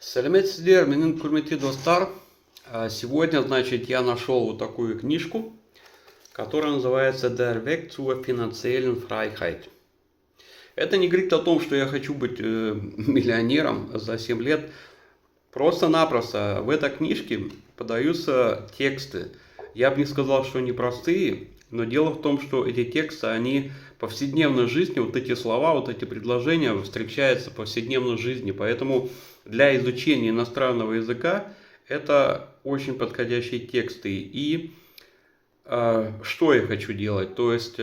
Сәлеметсіздер, менің құрметті достар. Сегодня, я нашел вот такую книжку, которая называется Der Weg zur finanziellen Freiheit. Это не говорит о том, что я хочу быть миллионером за 7 лет. Просто-напросто в этой книжке подаются тексты. Я бы не сказал, что они простые, но дело в том, что эти тексты, они в повседневной жизни, вот эти слова, вот эти предложения встречаются в повседневной жизни. Поэтому для изучения иностранного языка это очень подходящие тексты. И что я хочу делать? То есть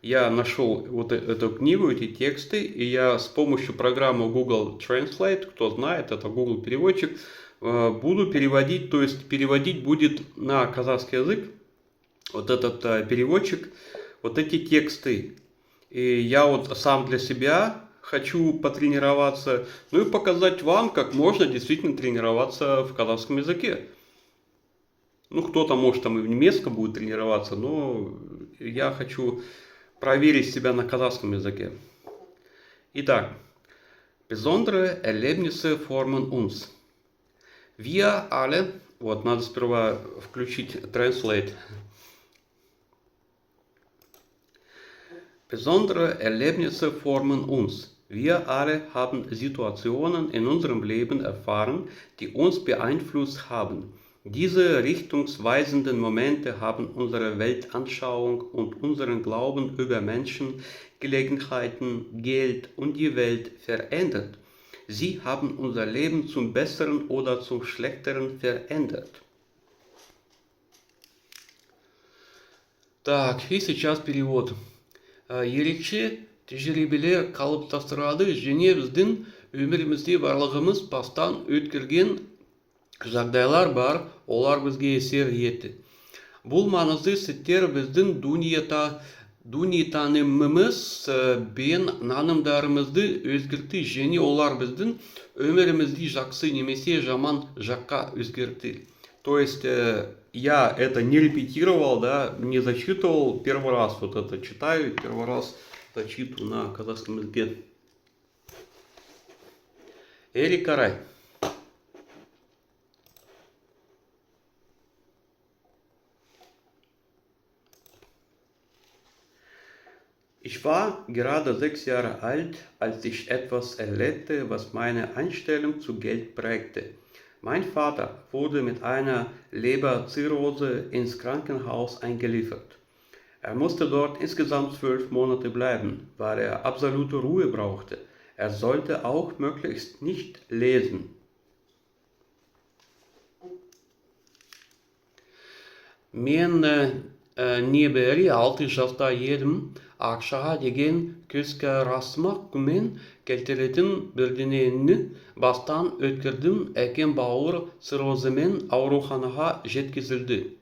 я нашел вот эту книгу, эти тексты, и я с помощью программы Google Translate, кто знает, это Google переводчик, буду переводить, то есть переводить будет на казахский язык вот этот переводчик, вот эти тексты. И я вот сам для себя хочу потренироваться, ну и показать вам, как можно действительно тренироваться в казахском языке. Ну, кто-то, может, там и в немецком будет тренироваться, но я хочу проверить себя на казахском языке. Итак, besondere Erlebnisse formen uns. Wir alle, вот, надо сперва включить Translate. Besondere Erlebnisse formen uns. Wir alle haben Situationen in unserem Leben erfahren, die uns beeinflusst haben. Diese richtungsweisenden Momente haben unsere Weltanschauung und unseren Glauben über Menschen, Gelegenheiten, Geld und die Welt verändert. Sie haben unser Leben zum Besseren oder zum Schlechteren verändert. Так, и сейчас перевод. Ерекше тәжірибелер қалыптастырады және біздің өмірімізде барлығымыз бастан өткерген жағдайлар бар, олар бізге әсер етті. Бұл маңызды сәттер біздің дүниетанымымыз бен нанымдарымызды өзгертті және олар біздің өмірімізді жақсы немесе жаман жаққа өзгертті. То есть я это не репетировал, да, не зачитывал первый раз, вот это читаю, первый раз зачитываю на казахском языке. Эрик Карай. Ich war gerade 6 Jahre alt, als ich etwas erlebte, was meine Einstellung zu Geld prägte. Mein Vater wurde mit einer Leberzirrhose ins Krankenhaus eingeliefert. Er musste dort insgesamt 12 Monate bleiben, weil er absolute Ruhe brauchte. Er sollte auch möglichst nicht lesen. Мен небәрі 6 жаста едім, ақшаға деген көзқарасыма күмән келтіретін бірдеңені бастан өткердім. Әкем бауыр циррозымен ауруханаға жеткізілді.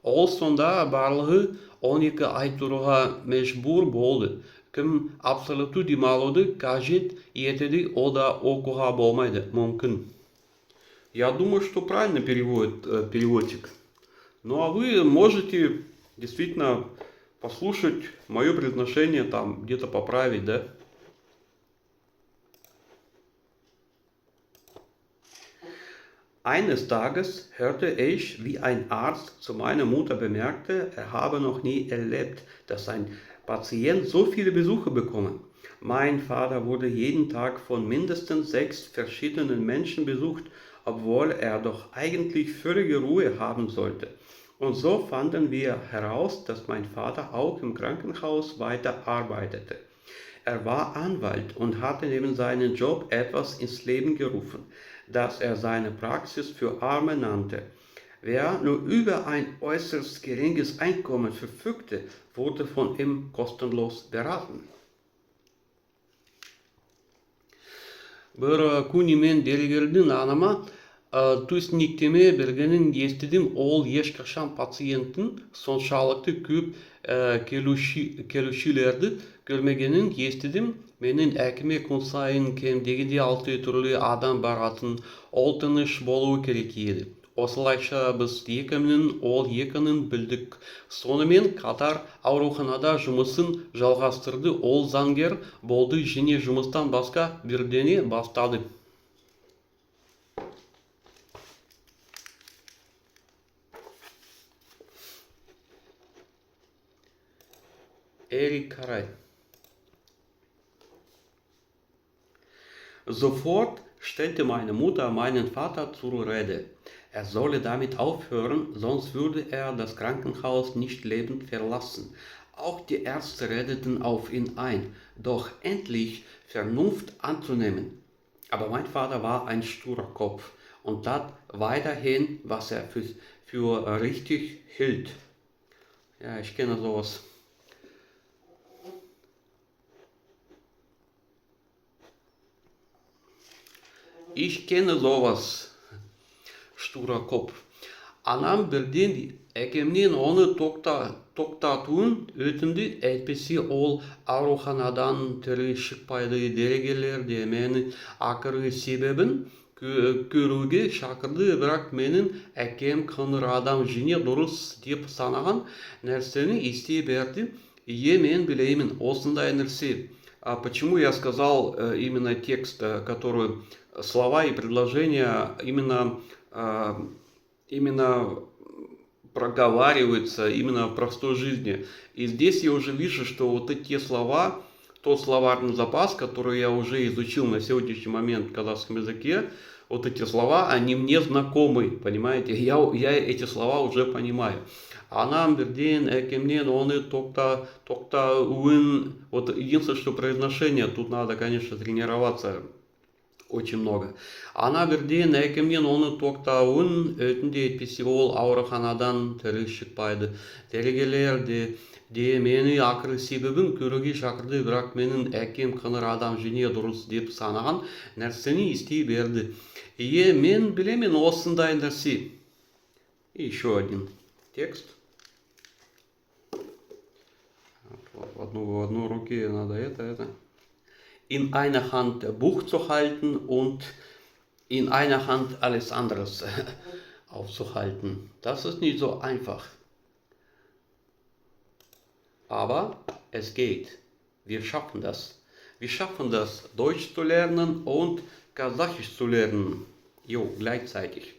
Ол сонда барлығы 12 ай тұруға мәжбүр болды. Кім абсолютті демалуды қажет етеді, ол да оқуға болмайды, мүмкін. Я думаю, что правильно переводит переводчик. Ну а вы можете действительно послушать мое произношение, там где-то поправить, да? Eines Tages hörte ich, wie ein Arzt zu meiner Mutter bemerkte, er habe noch nie erlebt, dass ein Patient so viele Besuche bekommen. Mein Vater wurde jeden Tag von mindestens 6 verschiedenen Menschen besucht, obwohl er doch eigentlich völlige Ruhe haben sollte. Und so fanden wir heraus, dass mein Vater auch im Krankenhaus weiter arbeitete. Er war Anwalt und hatte neben seinem Job etwas ins Leben gerufen, das er seine Praxis für Arme nannte. Wer nur über ein äußerst geringes Einkommen verfügte, wurde von ihm kostenlos beraten. Бір күні мен дәрігердің анама түсініктеме бергенін естідім. Ол ешқашан пациенттің соншалықты көп келушілерді көрмегенін естідім. Менің әкеме күн сайын кем дегенде 6 түрлі адам баратын, ол тыныш болуы керек еді. Осылайша біз екінің ол екінің білдік. Сонымен қатар ауруханада жұмысын жалғастырды. Ол заңгер болды және жұмыстан басқа бірдеңе бастады. Erik Carey. Sofort stellte meine Mutter meinen Vater zur Rede. Er solle damit aufhören, sonst würde er das Krankenhaus nicht lebend verlassen. Auch die Ärzte redeten auf ihn ein, doch endlich Vernunft anzunehmen. Aber mein Vater war ein sturer Kopf und tat weiterhin, was er für richtig hielt. Ja, ich kenne sowas. Ich kenne sowas. Sturer Kopf. Anam birden ekemnin onu toktatuun ötündü. Etpesi ol aruhanadan tiri şıkpaydı deregeler de meni akırı sebebin körüge şakırdı bırak menin ekem kınır adam jine durus deyip sanagan nerseni istey berdi. Men bileymin осындай нәрсе. Почему я сказал именно текст, который слова и предложения именно проговариваются именно в простой жизни. И здесь я уже вижу, что вот эти слова, тот словарный запас, который я уже изучил на сегодняшний момент в казахском языке, вот эти слова, они мне знакомы, понимаете? Я эти слова уже понимаю. Анам, берден, экемнен, оны, токта, уин. Вот единственное, что произношение, тут надо, конечно, тренироваться очень много. Ана берден, экемнен, оны, токта, уин, өтінде етпесе ол ауруханадан тірі шықпайды. Дәрігерлер де мені ақыры себебін көруге шақырды, бірақ менің әкем қыңыр адам жіне дұрыс деп санаған нәрсені істей берді. Мен білемін осындай нәрсе. Еще один текст. В одной руке надо это. In einer Hand Buch zu halten und in einer Hand alles anderes aufzuhalten. Das ist nicht so einfach. Aber es geht. Wir schaffen das. Wir schaffen das, Deutsch zu lernen und Kasachisch zu lernen. Jo, gleichzeitig.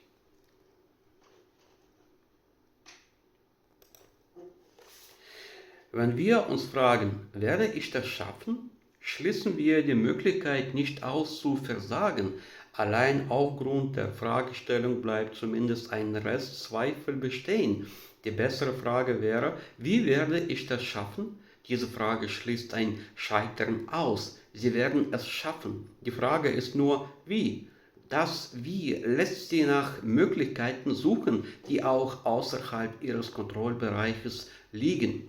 Wenn wir uns fragen, werde ich das schaffen, schließen wir die Möglichkeit nicht aus zu versagen. Allein aufgrund der Fragestellung bleibt zumindest ein Restzweifel bestehen. Die bessere Frage wäre, wie werde ich das schaffen? Diese Frage schließt ein Scheitern aus. Sie werden es schaffen. Die Frage ist nur, wie? Das Wie lässt Sie nach Möglichkeiten suchen, die auch außerhalb Ihres Kontrollbereiches liegen.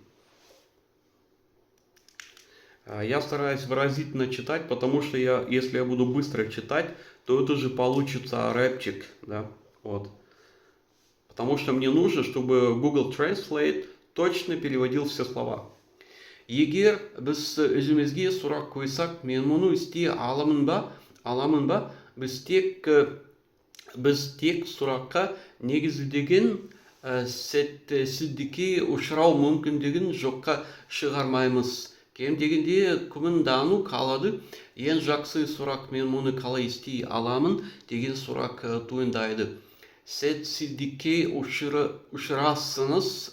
Я стараюсь выразительно читать, потому что если я буду быстро читать, то это же получится рэпчик, да, вот. Потому что мне нужно, чтобы Google Translate точно переводил все слова. Егер біз өзімізге сұрақ қойсақ, мен мұны істей аламын ба? Біз тек сұраққа негізделген сәтсіздікке ұшырау мүмкіндігін жоққа шығармаймыз. Кем дегенде күмәндану қалады. Ең жақсы сұрақ мен мұны қалай істей аламын деген сұрақ туындайды. Сәтсіздікке ұшырасаңыз,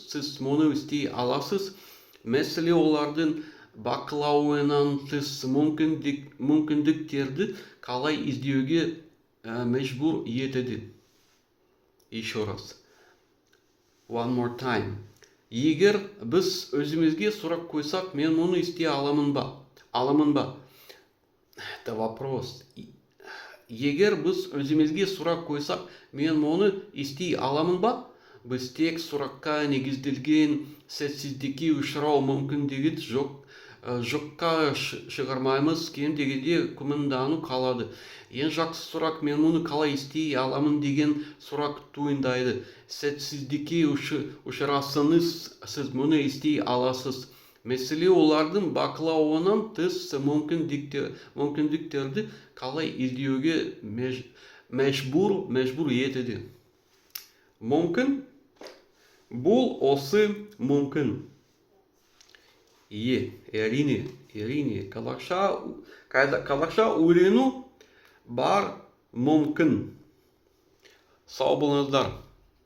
сіз мұны істей аласыз. Мәселе олардың бақылауынан тыс мүмкіндіктерді қалай іздеуге мәжбүр етеді. Еще раз. One more time. Егер біз өзімізге сұрақ қойсақ, мен мұны істей аламын ба? Это вопрос. Егер біз өзімізге сұрақ қойсақ, мен мұны істей аламын ба? Біз тек сұраққа негізделген сәтсіздікке ұшырау мүмкіндігі жоққа шығармаймыз, кем дегенде күмәндану қалады. Ең жақсы сұрақ, мен мұны қалай істей аламын деген сұрақ туындайды. Сәтсіздікке ұшырасаңыз, сіз мұны істей аласыз. Мәселе олардың бақылауынан тыс мүмкіндіктерді қалай іздеуге Мәжбүр етеді. Мүмкін. Бұл осы мүмкін. Әрине. Қазақша үйрену бар мүмкін. Сау болыңыздар.